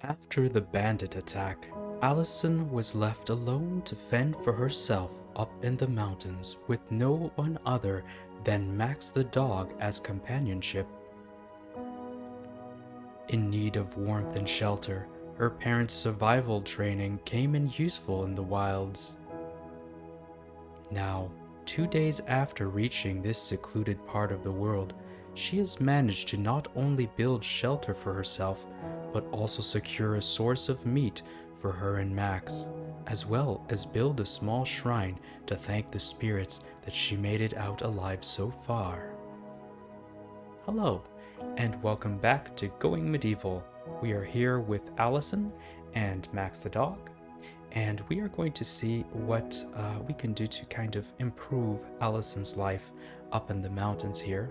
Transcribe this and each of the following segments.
After the bandit attack, Alison was left alone to fend for herself up in the mountains with no one other than Max the dog as companionship. In need of warmth and shelter, her parents' survival training came in useful in the wilds. Now, 2 days after reaching this secluded part of the world, she has managed to not only build shelter for herself, but also secure a source of meat for her and Max, as well as build a small shrine to thank the spirits that she made it out alive so far. Hello, and welcome back to Going Medieval. We are here with Alison and Max the dog, and we are going to see what we can do to kind of improve Alison's life up in the mountains here.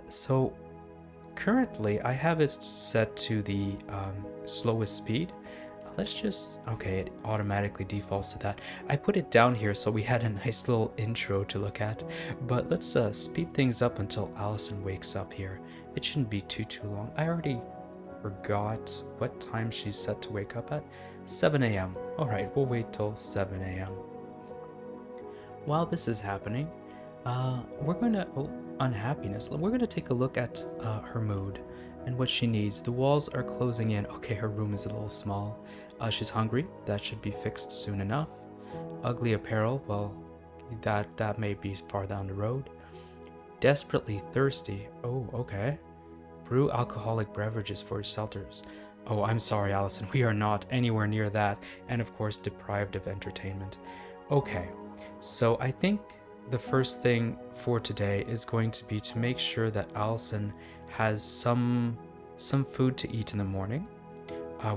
So currently I have it set to the slowest speed. Let's just, okay, it automatically defaults to that. I put it down here so we had a nice little intro to look at, but let's speed things up until Alison wakes up here. It shouldn't be too long. I already forgot what time she's set to wake up at. 7 a.m. All right, we'll wait till 7 a.m. While this is happening, we're going to, unhappiness, we're going to take a look at her mood and what she needs. The walls are closing in. Okay, her room is a little small. She's hungry. That should be fixed soon enough. Ugly apparel, well, that may be far down the road. Desperately thirsty. Oh, okay. Brew alcoholic beverages for shelters. Oh, I'm sorry, Alison. We are not anywhere near that. And of course, deprived of entertainment. Okay, so I think the first thing for today is going to be to make sure that Alison has some food to eat in the morning.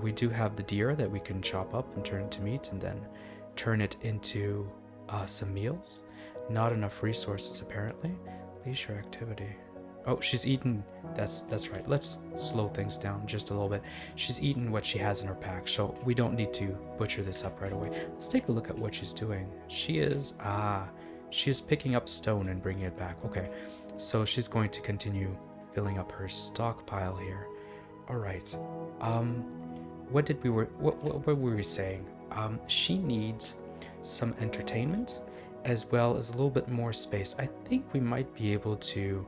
We do have the deer that we can chop up and turn into meat and then turn it into some meals. Not enough resources apparently. Leisure activity. Oh, she's eaten. That's right. Let's slow things down just a little bit. She's eaten what she has in her pack, so we don't need to butcher this up right away. Let's take a look at what she's doing. She is picking up stone and bringing it back. Okay, so she's going to continue filling up her stockpile here. All right. What were we saying? She needs some entertainment as well as a little bit more space. I think we might be able to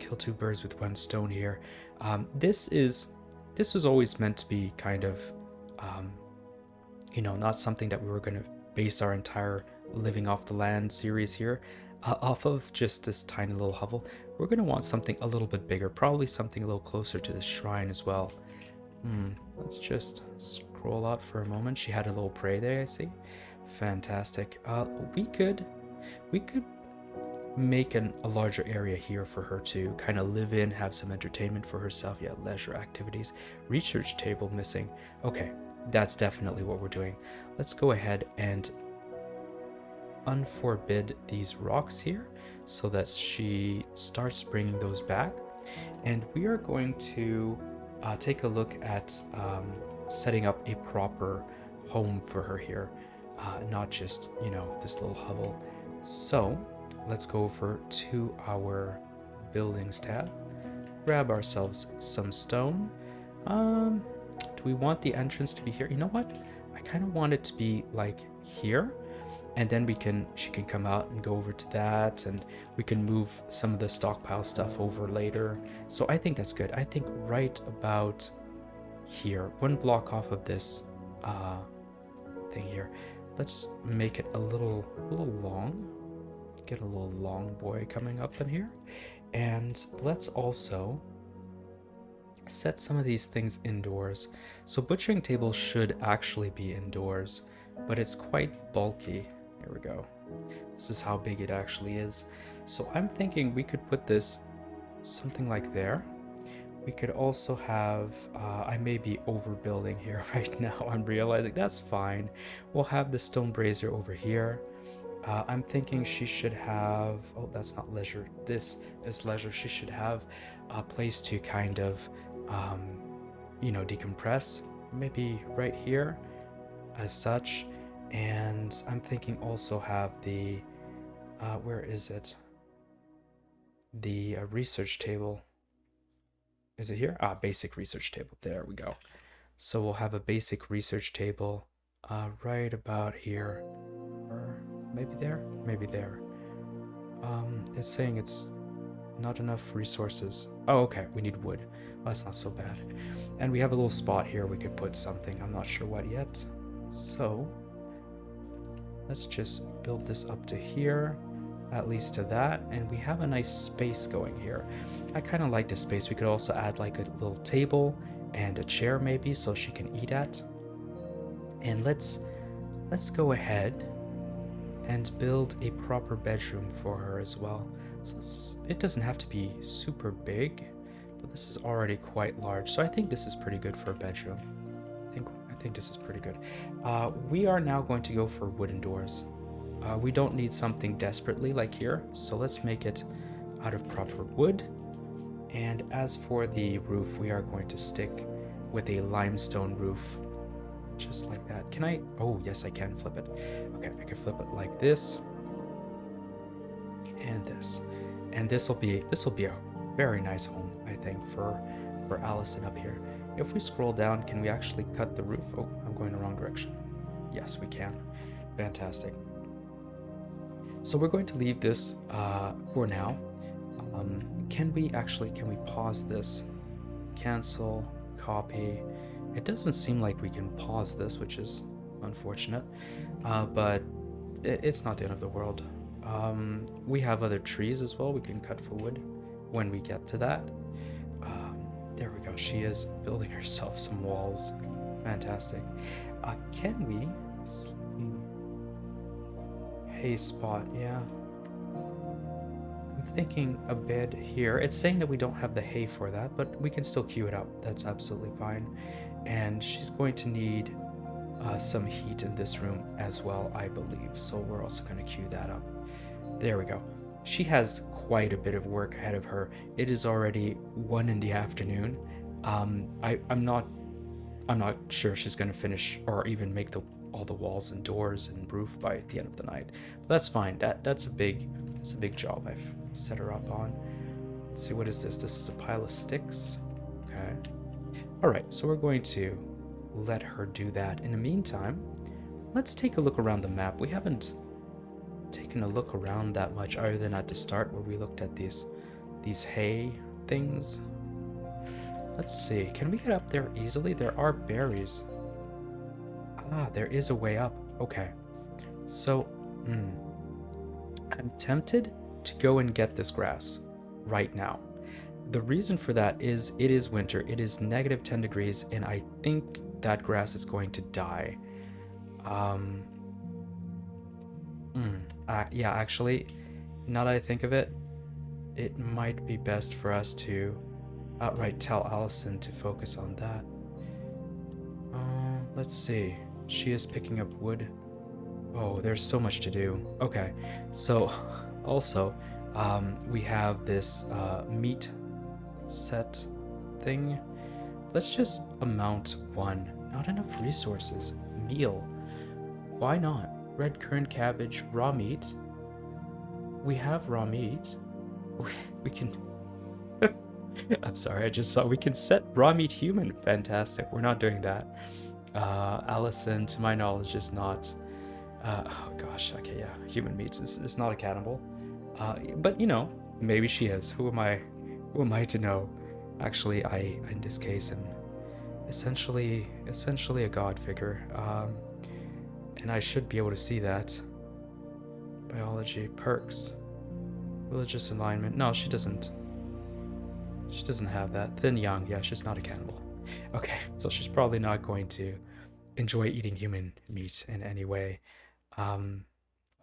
kill two birds with one stone here. This was always meant to be kind of not something that we were going to base our entire living off the land series here off of, just this tiny little hovel. We're going to want something a little bit bigger, probably something a little closer to the shrine as well. Let's just scroll out for a moment. She had a little prey there, I see. Fantastic. We could make a larger area here for her to kind of live in, have some entertainment for herself. Yeah, leisure activities. Research table missing. Okay, that's definitely what we're doing. Let's go ahead and unforbid these rocks here so that she starts bringing those back. And we are going to take a look at setting up a proper home for her here, not just this little hovel. So let's go over to our buildings tab, grab ourselves some stone. Do we want the entrance to be here? You know what, I kind of want it to be like here, and then she can come out and go over to that, and we can move some of the stockpile stuff over later. So I think that's good. I think right about here, one block off of this thing here. Let's make it a little long. Get a little long boy coming up in here. And let's also set some of these things indoors. So butchering table should actually be indoors, but it's quite bulky. Here we go. This is how big it actually is. So I'm thinking we could put this something like there. We could also have, I may be overbuilding here right now. I'm realizing that's fine. We'll have the stone brazier over here. I'm thinking she should have, oh, that's not leisure. This is leisure. She should have a place to kind of, decompress. Maybe right here as such. And I'm thinking also have the, where is it? The research table. Is it here? Ah, basic research table. There we go. So we'll have a basic research table right about here. Or maybe there? Maybe there. It's saying it's not enough resources. Oh, okay. We need wood. Well, that's not so bad. And we have a little spot here we could put something. I'm not sure what yet. So let's just build this up to here, at least to that, and we have a nice space going here. I kind of like the space. We could also add like a little table and a chair maybe so she can eat at. And let's go ahead and build a proper bedroom for her as well. So it doesn't have to be super big, but this is already quite large. So I think this is pretty good for a bedroom. I think this is pretty good. We are now going to go for wooden doors. We don't need something desperately like here, so let's make it out of proper wood. And as for the roof, we are going to stick with a limestone roof, just like that. Can I? Oh, yes, I can flip it. Okay, I can flip it like this, and this, and this will be a very nice home, I think, for Alison up here. If we scroll down, can we actually cut the roof? Oh, I'm going the wrong direction. Yes, we can. Fantastic. So we're going to leave this for now. Can we pause this? Cancel, copy. It doesn't seem like we can pause this, which is unfortunate, but it's not the end of the world. We have other trees as well we can cut for wood when we get to that. There we go. She is building herself some walls. Fantastic. Can we see hay spot? Yeah. I'm thinking a bed here. It's saying that we don't have the hay for that, but we can still queue it up. That's absolutely fine. And she's going to need some heat in this room as well, I believe. So we're also going to queue that up. There we go. She has quite a bit of work ahead of her. It is already 1 in the afternoon. I'm not sure she's going to finish or even make all the walls and doors and roof by the end of the night. But that's fine. That's a big job I've set her up on. Let's see, what is this? This is a pile of sticks. Okay. All right, so we're going to let her do that. In the meantime, let's take a look around the map. We haven't taken a look around that much other than at the start where we looked at these hay things. Let's see, can we get up there easily? There are berries. Ah, there is a way up. Okay, so I'm tempted to go and get this grass right now. The reason for that is it is winter. It is -10 degrees, and I think that grass is going to die. Yeah, actually, now that I think of it, it might be best for us to outright tell Alison to focus on that. Let's see. She is picking up wood. Oh, there's so much to do. Okay, so also, we have this meat set thing. Let's just amount 1. Not enough resources. Meal. Why not? Red currant cabbage, raw meat. We have raw meat. We can... I'm sorry, I just saw we can set raw meat human. Fantastic. We're not doing that. Alison, to my knowledge, is not... oh gosh, okay, yeah. Human meats is not a cannibal. But, you know, maybe she is. Who am I to know? Actually, I, in this case, am essentially a god figure. And I should be able to see that. Biology, perks, religious alignment. No, she doesn't. She doesn't have that. Thin young, yeah, she's not a cannibal. Okay, so she's probably not going to enjoy eating human meat in any way.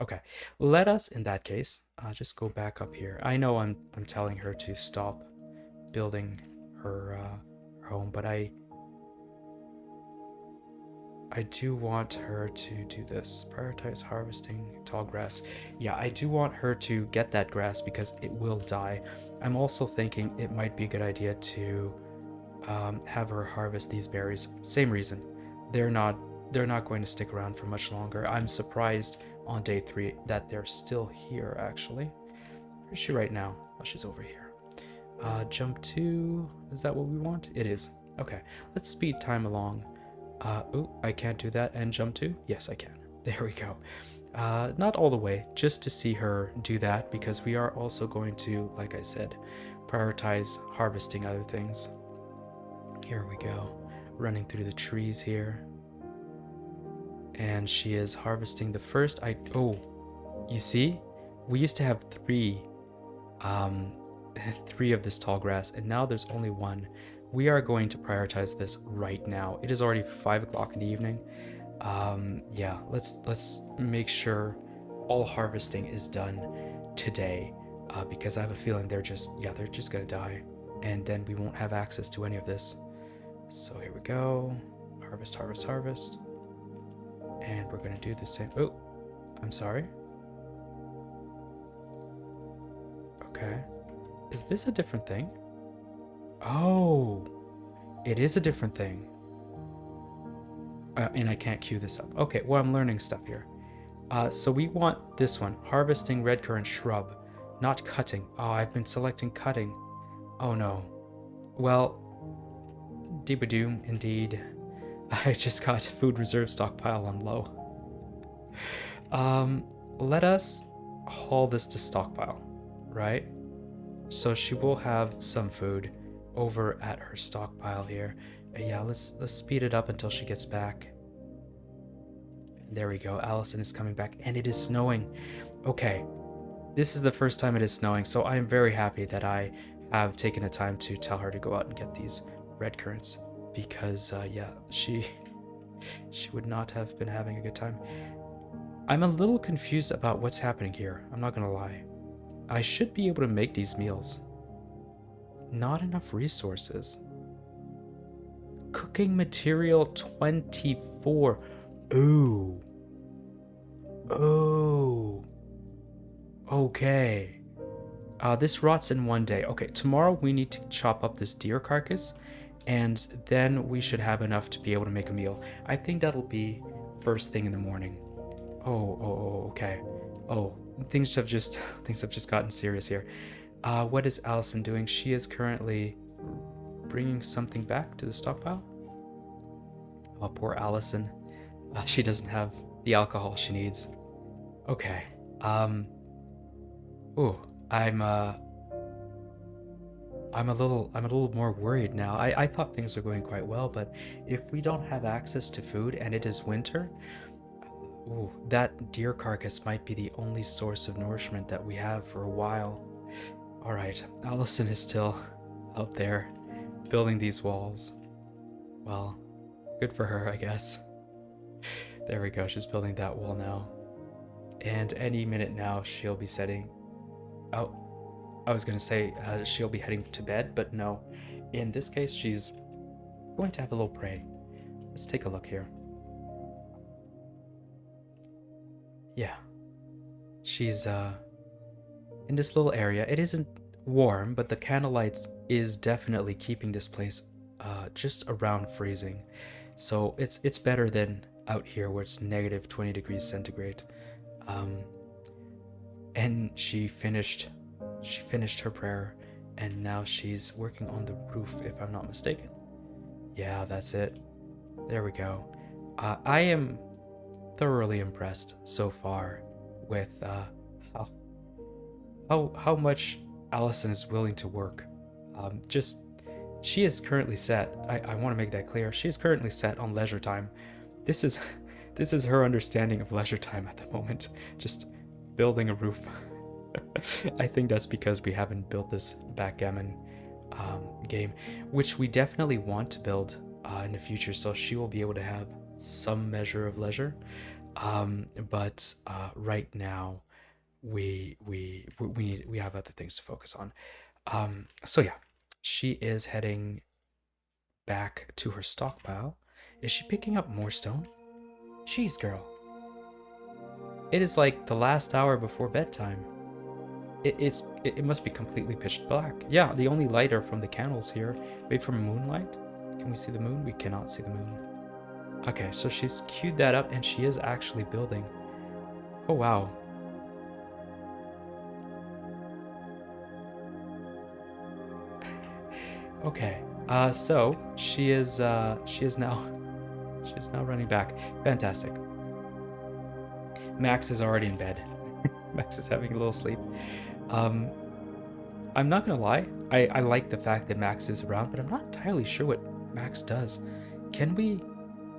Okay, let us, in that case, just go back up here. I know I'm telling her to stop building her home, but I do want her to do this. Prioritize harvesting tall grass. Yeah, I do want her to get that grass because it will die. I'm also thinking it might be a good idea to have her harvest these berries. Same reason. They're not going to stick around for much longer. I'm surprised on day 3 that they're still here, actually. Where is she right now? Oh, she's over here. Jump 2. Is that what we want? It is. Okay, let's speed time along. Oh, I can't do that. And jump 2? Yes, I can. There we go. Not all the way, just to see her do that, because we are also going to, like I said, prioritize harvesting other things. Here we go. Running through the trees here. And she is harvesting the first. Oh, you see? We used to have three of this tall grass, and now there's only one. We are going to prioritize this right now. It is already 5 o'clock in the evening. Yeah, let's make sure all harvesting is done today, because I have a feeling they're just gonna die, and then we won't have access to any of this. So here we go. Harvest, harvest, harvest. And we're gonna do the same. Oh, I'm sorry. Okay. Is this a different thing? Oh, it is a different thing. And I can't queue this up. Okay, well, I'm learning stuff here. So we want this one. Harvesting red currant shrub, not cutting. Oh, I've been selecting cutting. Oh no. Well, Deebadoom, indeed. I just got food reserve stockpile on low. Let us haul this to stockpile, right? So she will have some food over at her stockpile here. Yeah, let's speed it up until she gets back. There we go. Alison is coming back, and it is snowing. Okay, this is the first time it is snowing, so I am very happy that I have taken the time to tell her to go out and get these red currants, because yeah, she would not have been having a good time. I'm a little confused about what's happening here. I'm not gonna lie. I should be able to make these meals. Not enough resources. Cooking material 24. Ooh. Oh. Okay. This rots in one day. Okay, tomorrow we need to chop up this deer carcass, and then we should have enough to be able to make a meal. I think that'll be first thing in the morning. Oh, okay. Oh, things have just gotten serious here. What is Alison doing? She is currently bringing something back to the stockpile. Oh, poor Alison. She doesn't have the alcohol she needs. Okay. Ooh, I'm a little more worried now. I thought things were going quite well, but if we don't have access to food and it is winter, ooh, that deer carcass might be the only source of nourishment that we have for a while. All right, Alison is still out there building these walls. Well, good for her, I guess. There we go, she's building that wall now. And any minute now, she'll be setting... Oh, I was going to say she'll be heading to bed, but no. In this case, she's going to have a little pray. Let's take a look here. Yeah. She's in this little area. It isn't warm, but the candlelight is definitely keeping this place just around freezing. So it's better than out here where it's negative 20 degrees centigrade. And she finished her prayer, and now she's working on the roof, if I'm not mistaken. Yeah, that's it. There we go. I am thoroughly impressed so far with how much Alison is willing to work. She is currently set. I want to make that clear. She is currently set on leisure time. This is her understanding of leisure time at the moment. Just building a roof. I think that's because we haven't built this backgammon game, which we definitely want to build in the future, so she will be able to have some measure of leisure. But right now, we have other things to focus on. So yeah, she is heading back to her stockpile. Is she picking up more stone? Jeez, girl. It is like the last hour before bedtime. It must be completely pitch black. Yeah, the only light are from the candles here. Wait for moonlight. Can we see the moon? We cannot see the moon. Okay, so she's queued that up, and she is actually building. Oh wow. Okay. So she is now she is now running back. Fantastic. Max is already in bed. Max is having a little sleep. Um, I'm not gonna lie. I like the fact that Max is around, but I'm not entirely sure what Max does. Can we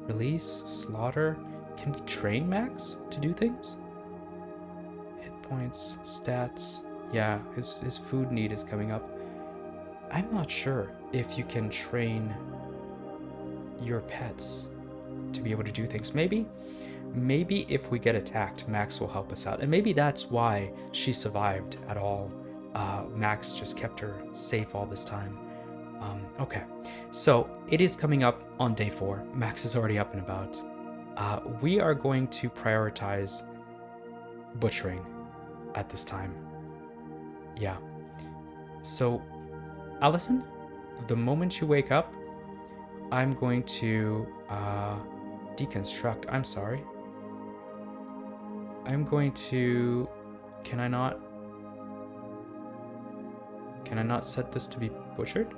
release, slaughter? Can we train Max to do things? Hit points, stats. Yeah, his food need is coming up. I'm not sure if you can train your pets to be able to do things. Maybe if we get attacked, Max will help us out. And maybe that's why she survived at all. Max just kept her safe all this time. Okay, so it is coming up on day 4. Max is already up and about. We are going to prioritize butchering at this time. Yeah. So, Alison, the moment you wake up, I'm going to deconstruct. I'm sorry. I'm going to... Can I not set this to be butchered?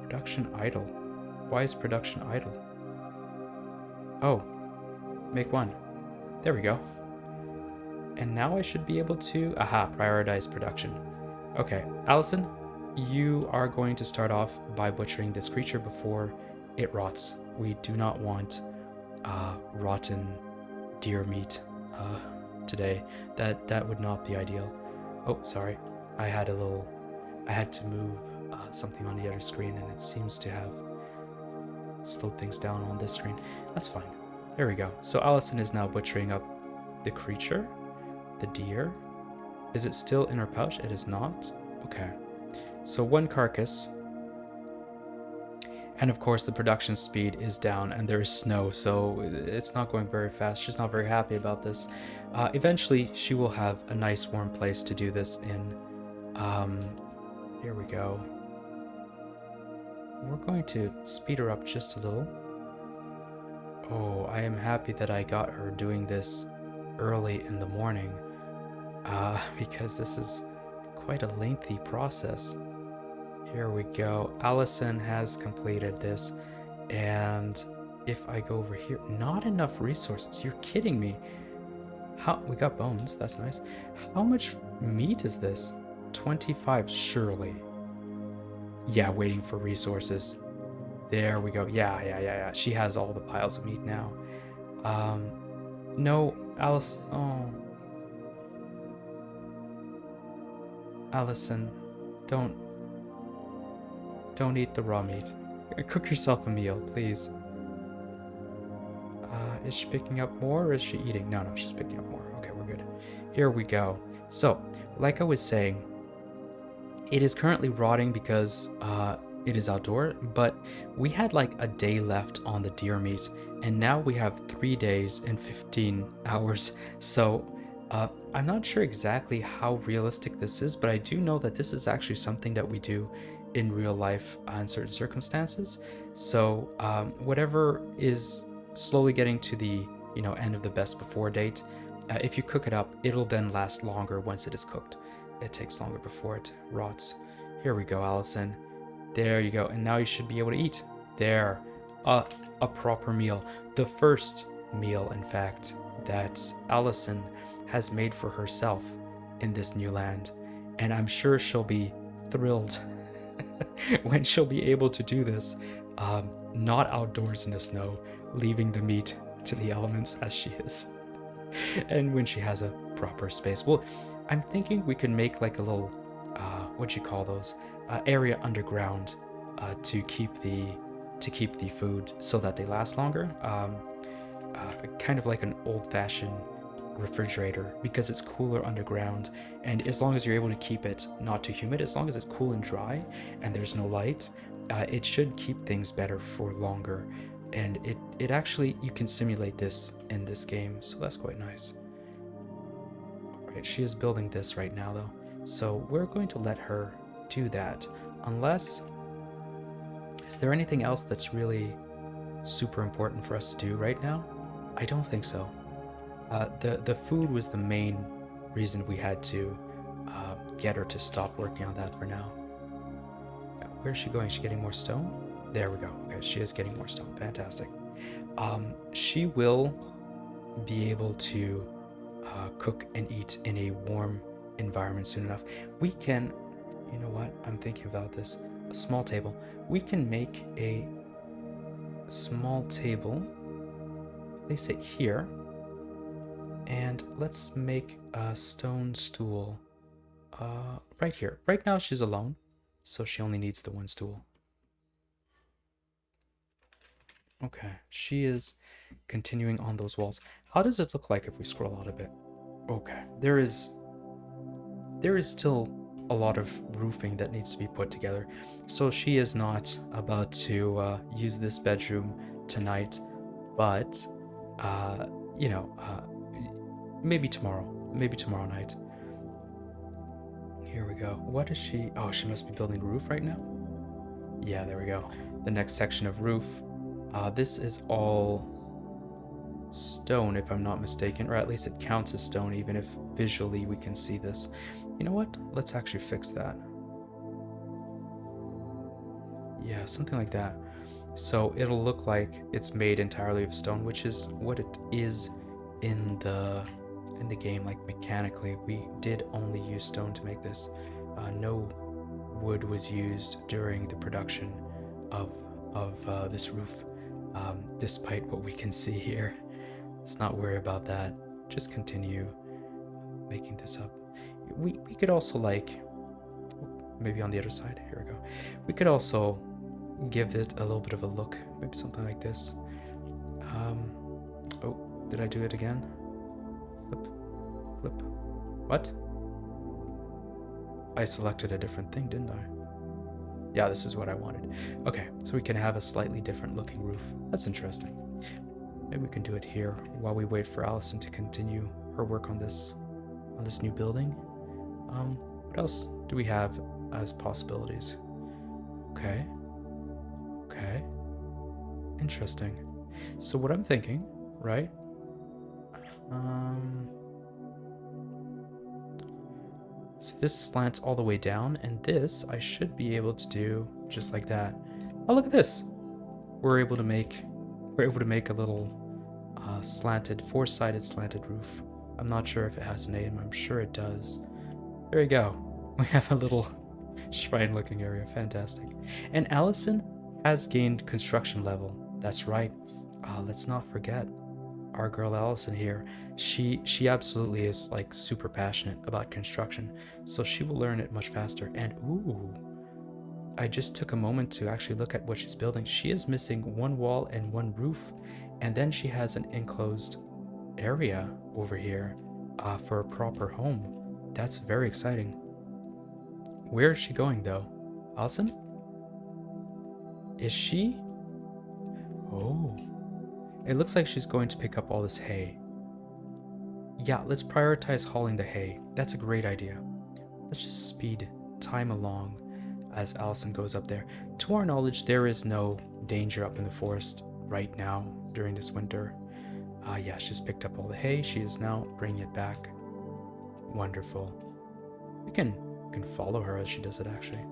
Production idle. Why is production idle? Oh, make 1. There we go. And now I should be able to... Aha, prioritize production. Okay, Alison, you are going to start off by butchering this creature before it rots. We do not want rotten deer meat today. That would not be ideal. Oh, sorry. I had to move something on the other screen, and it seems to have slowed things down on this screen. That's fine. There we go. So Alison is now butchering up the creature, the deer. Is it still in her pouch? It is not. Okay. So 1 carcass. And of course the production speed is down, and there is snow, so it's not going very fast. She's not very happy about this. Eventually she will have a nice warm place to do this in. Here we go. We're going to speed her up just a little. Oh, I am happy that I got her doing this early in the morning, because this is quite a lengthy process. Here we go. Alison has completed this, and if I go over here, not enough resources. You're kidding me. We got bones, that's nice. How much meat is this? 25, surely. Yeah, waiting for resources. There we go. Yeah. She has all the piles of meat now. No, Alice. Oh. Alison, don't eat the raw meat. Cook yourself a meal, please. Is she picking up more, or is she eating? No, she's picking up more. Okay, we're good. Here we go. So, like I was saying, it is currently rotting because it is outdoor, but we had like a day left on the deer meat, and now we have 3 days and 15 hours. So I'm not sure exactly how realistic this is, but I do know that this is actually something that we do in real life in certain circumstances. So whatever is slowly getting to the end of the best before date, if you cook it up, it'll then last longer once it is cooked. It takes longer before it rots. Here we go, Alison. There you go. And now you should be able to eat. There. A proper meal. The first meal, in fact, that Alison has made for herself in this new land. And I'm sure she'll be thrilled when she'll be able to do this. Not outdoors in the snow, leaving the meat to the elements as she is. And when she has a proper space. Well, I'm thinking we can make like a little, what you call those, area underground to keep the food so that they last longer. Kind of like an old-fashioned refrigerator, because it's cooler underground, and as long as you're able to keep it not too humid, as long as it's cool and dry and there's no light, it should keep things better for longer. And it actually, you can simulate this in this game, so that's quite nice. Alright, she is building this right now though, so we're going to let her do that, unless... Is there anything else that's really super important for us to do right now? I don't think so. The food was the main reason we had to get her to stop working on that for now. Where's she going? Is she getting more stone? There we go. Okay, she is getting more stone. Fantastic. She will be able to cook and eat in a warm environment soon enough. We can, you know what? I'm thinking about this. A small table. We can make a small table. Place it here. And let's make a stone stool right here. Right now she's alone, so she only needs the one stool. Okay, she is continuing on those walls. How does it look like if we scroll out a bit? Okay, there is still a lot of roofing that needs to be put together. So she is not about to use this bedroom tonight, but maybe tomorrow night. Here we go. What is she? Oh, she must be building the roof right now. Yeah, there we go. The next section of roof. This is all stone, if I'm not mistaken, or at least it counts as stone, even if visually we can see this. You know what? Let's actually fix that. Yeah, something like that. So it'll look like it's made entirely of stone, which is what it is in the game. Like mechanically, we did only use stone to make this. No wood was used during the production of this roof, despite what we can see here. Let's not worry about that. Just continue making this up. We could also, like, maybe on the other side. Here we go. We could also give it a little bit of a look. Maybe something like this. Oh, did I do it again? Flip. What? I selected a different thing, didn't I? Yeah, this is what I wanted. Okay, so we can have a slightly different looking roof. That's interesting. Maybe we can do it here while we wait for Alison to continue her work on this new building. What else do we have as possibilities? Okay. Interesting. So what I'm thinking, right? So this slants all the way down, and this I should be able to do just like that. Oh, look at this! We're able to make a little slanted, four-sided slanted roof. I'm not sure if it has a name. I'm sure it does. There you go. We have a little shrine-looking area. Fantastic. And Alison has gained construction level. That's right. Let's not forget our girl Alison here. She absolutely is like super passionate about construction, so she will learn it much faster. And ooh, I just took a moment to actually look at what she's building. She is missing one wall and one roof, and then she has an enclosed area over here for a proper home. That's very exciting. Where is she going though? Alison? Is she? Oh. It looks like she's going to pick up all this hay. Yeah, let's prioritize hauling the hay. That's a great idea. Let's just speed time along as Alison goes up there. To our knowledge, there is no danger up in the forest right now during this winter. Yeah, she's picked up all the hay. She is now bringing it back. Wonderful. We can follow her as she does it, actually.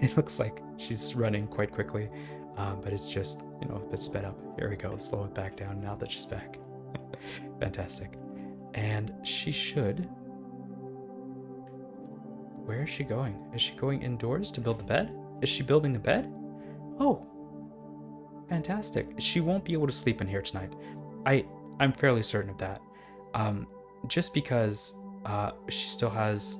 It looks like she's running quite quickly, but it's just, a bit sped up. Here we go. Let's slow it back down now that she's back. Fantastic. And she should... Where is she going? Is she going indoors to build the bed? Is she building the bed? Oh, fantastic. She won't be able to sleep in here tonight. I'm fairly certain of that. Just because she still has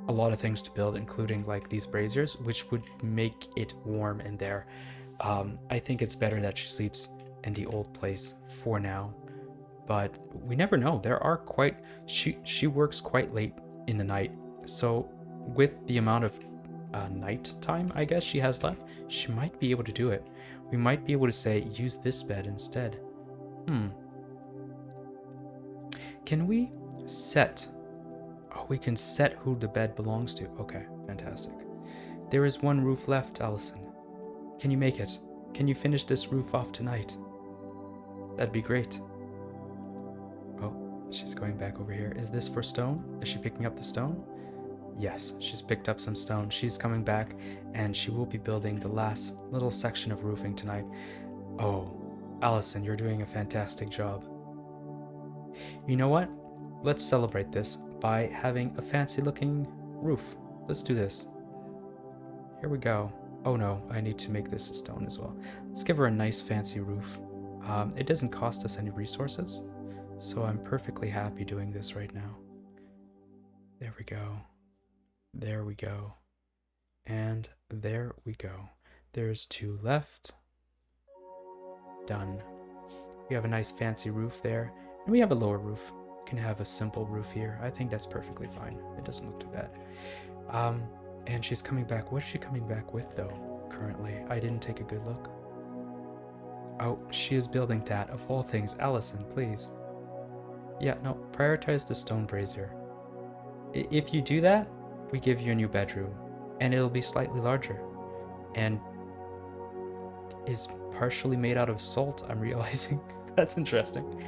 a lot of things to build, including like these braziers, which would make it warm in there. I think it's better that she sleeps in the old place for now, but we never know. She works quite late in the night, so with the amount of night time I guess she has left, she might be able to do it. We might be able to say use this bed instead. Can we set... Oh, we can set who the bed belongs to. Okay, fantastic. There is one roof left, Alison. Can you make it? Can you finish this roof off tonight? That'd be great. Oh, she's going back over here. Is this for stone? Is she picking up the stone? Yes, she's picked up some stone. She's coming back, and she will be building the last little section of roofing tonight. Oh, Allison, you're doing a fantastic job. You know what? Let's celebrate this by having a fancy looking roof. Let's do this. Here we go. Oh no, I need to make this a stone as well. Let's give her a nice fancy roof. It doesn't cost us any resources, so I'm perfectly happy doing this right now. There we go. There we go. And there we go. There's 2 left. Done. We have a nice fancy roof there, and we have a lower roof. We can have a simple roof here. I think that's perfectly fine. It doesn't look too bad. And she's coming back. What is she coming back with, though, currently? I didn't take a good look. Oh, she is building that. Of all things, Allison, please. Yeah, no, prioritize the stone brazier. If you do that, we give you a new bedroom, and it'll be slightly larger, and is partially made out of salt, I'm realizing. That's interesting.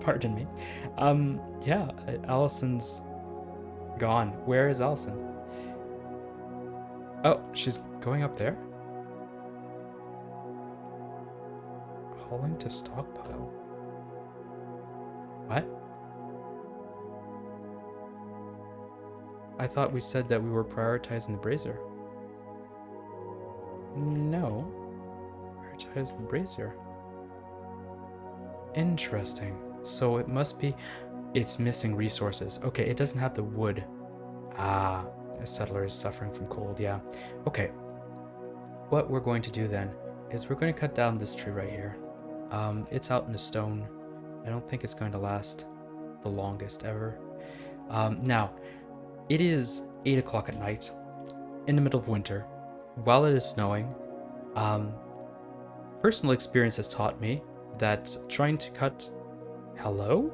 Pardon me. Yeah, Allison's gone. Where is Allison? Oh, she's going up there? Hauling to stockpile. What? I thought we said that we were prioritizing the brazier. No. Prioritize the brazier. Interesting. So it must be... It's missing resources. Okay, it doesn't have the wood. Ah, a settler is suffering from cold, yeah. Okay. What we're going to do then is we're going to cut down this tree right here. It's out in the stone. I don't think it's going to last the longest ever. Now, it is 8 o'clock at night, in the middle of winter, while it is snowing. Personal experience has taught me that trying to cut... Hello?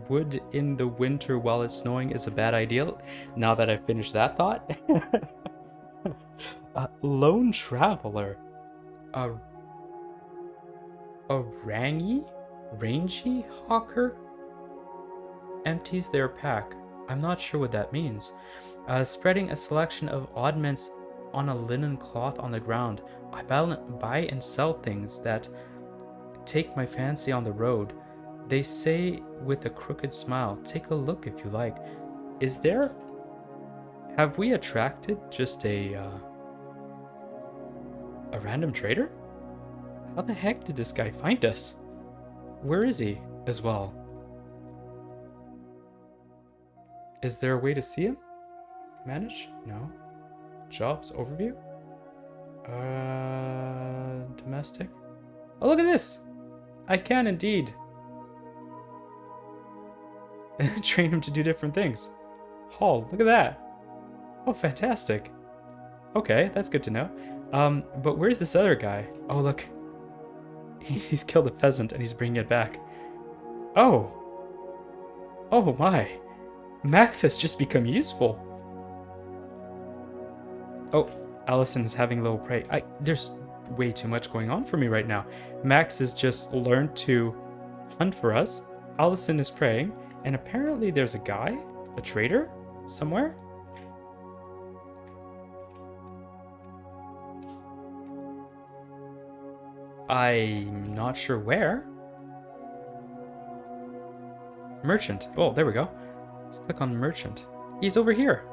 Wood in the winter while it's snowing is a bad idea, now that I've finished that thought. Lone traveler. A rangy hawker empties their pack. I'm not sure what that means. Spreading a selection of oddments on a linen cloth on the ground. I buy and sell things that take my fancy on the road. They say with a crooked smile, take a look if you like. Is there... Have we attracted just a random trader? How the heck did this guy find us? Where is he as well? Is there a way to see him? Manage? No. Jobs overview? Domestic? Oh, look at this! I can indeed train him to do different things. Hall, look at that. Oh, fantastic. Okay, that's good to know. But where's this other guy? Oh, look. He's killed a pheasant and he's bringing it back. Oh. Oh my. Max has just become useful. Oh, Allison is having a little prey. There's way too much going on for me right now. Max has just learned to hunt for us. Allison is praying, and apparently there's a guy, a trader, somewhere. I'm not sure where. Merchant. Oh, there we go. Let's click on merchant. He's over here.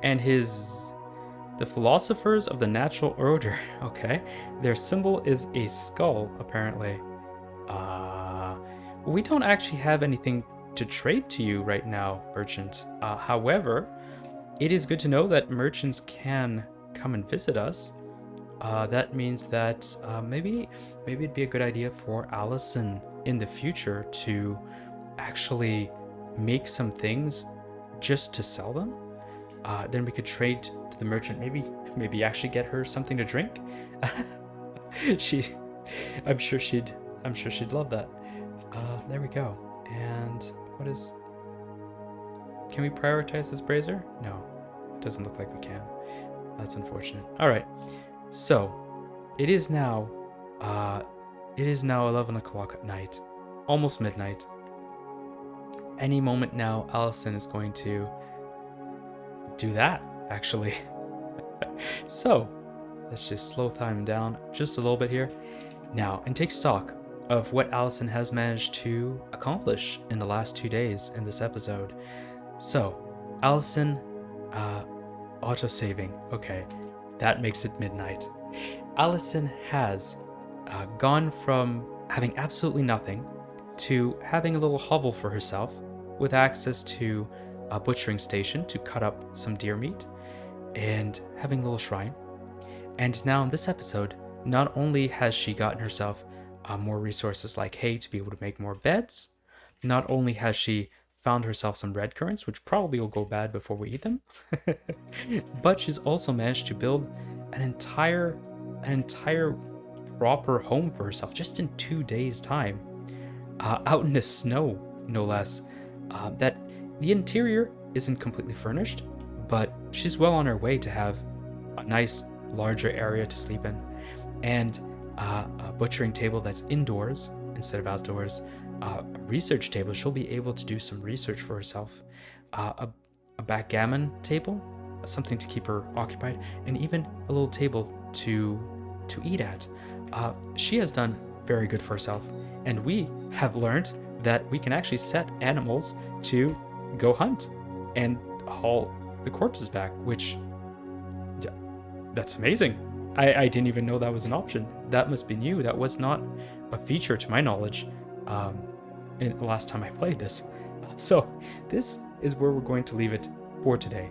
And the philosophers of the natural order. Okay. Their symbol is a skull, apparently. We don't actually have anything to trade to you right now, merchant. However, it is good to know that merchants can come and visit us. That means that maybe it'd be a good idea for Allison in the future to actually make some things just to sell them. Then we could trade to the merchant. Maybe actually get her something to drink. I'm sure she'd love that. There we go. And what is? Can we prioritize this brazier? No, it doesn't look like we can. That's unfortunate. All right. So, it is now 11 o'clock at night, almost midnight. Any moment now, Allison is going to do that, actually. So, let's just slow time down just a little bit here. Now, and take stock of what Alison has managed to accomplish in the last 2 days in this episode. So, Alison, auto-saving. Okay, that makes it midnight. Alison has gone from having absolutely nothing to having a little hovel for herself with access to a butchering station to cut up some deer meat and having a little shrine. And now in this episode, not only has she gotten herself more resources like hay to be able to make more beds, not only has she found herself some red currants, which probably will go bad before we eat them, but she's also managed to build an entire proper home for herself just in 2 days' time, out in the snow, no less. That the interior isn't completely furnished, but she's well on her way to have a nice larger area to sleep in, and a butchering table that's indoors instead of outdoors, a research table. She'll be able to do some research for herself, a backgammon table, something to keep her occupied, and even a little table to eat at. She has done very good for herself, and we have learned that we can actually set animals to go hunt and haul the corpses back, which, yeah, that's amazing. I didn't even know that was an option. That must be new. That was not a feature to my knowledge in the last time I played this. So this is where we're going to leave it for today.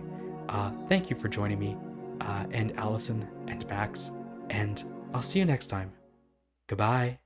Thank you for joining me, and Alison and Max, and I'll see you next time. Goodbye.